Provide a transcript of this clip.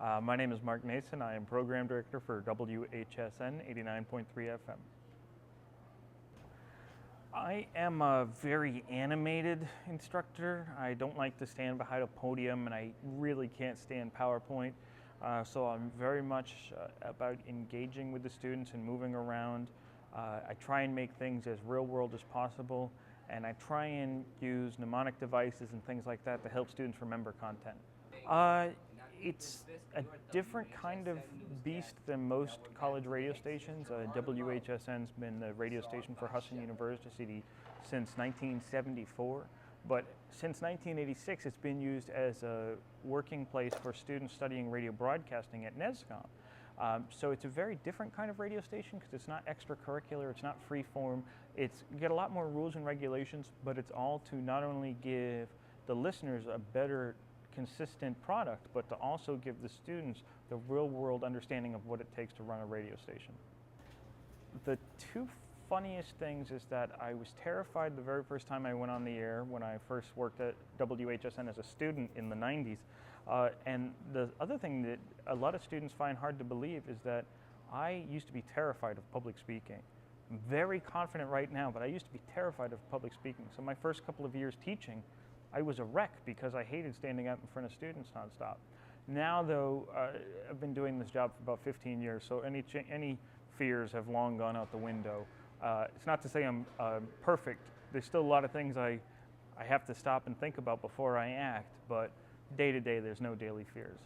My name is Mark Nason. I am Program Director for WHSN 89.3 FM. I am a very animated instructor. I don't like to stand behind a podium, and I really can't stand PowerPoint. So I'm very much about engaging with the students and moving around. I try and make things as real world as possible, and I try and use mnemonic devices and things like that to help students remember content. It's a different kind of beast than most college radio stations. WHSN's been the radio station for Husson University since 1974, but since 1986 it's been used as a working place for students studying radio broadcasting at NESCOM. So it's a very different kind of radio station because it's not extracurricular, it's not free-form. You get a lot more rules and regulations, but it's all to not only give the listeners a better consistent product, but to also give the students the real-world understanding of what it takes to run a radio station. The two funniest things is that I was terrified the very first time I went on the air when I first worked at WHSN as a student in the 90s. And the other thing that a lot of students find hard to believe is that I used to be terrified of public speaking. I'm very confident right now, but I used to be terrified of public speaking. So my first couple of years teaching, I was a wreck because I hated standing up in front of students nonstop. Now, though, I've been doing this job for about 15 years, so any fears have long gone out the window. It's not to say I'm perfect. There's still a lot of things I have to stop and think about before I act, but day to day, there's no daily fears.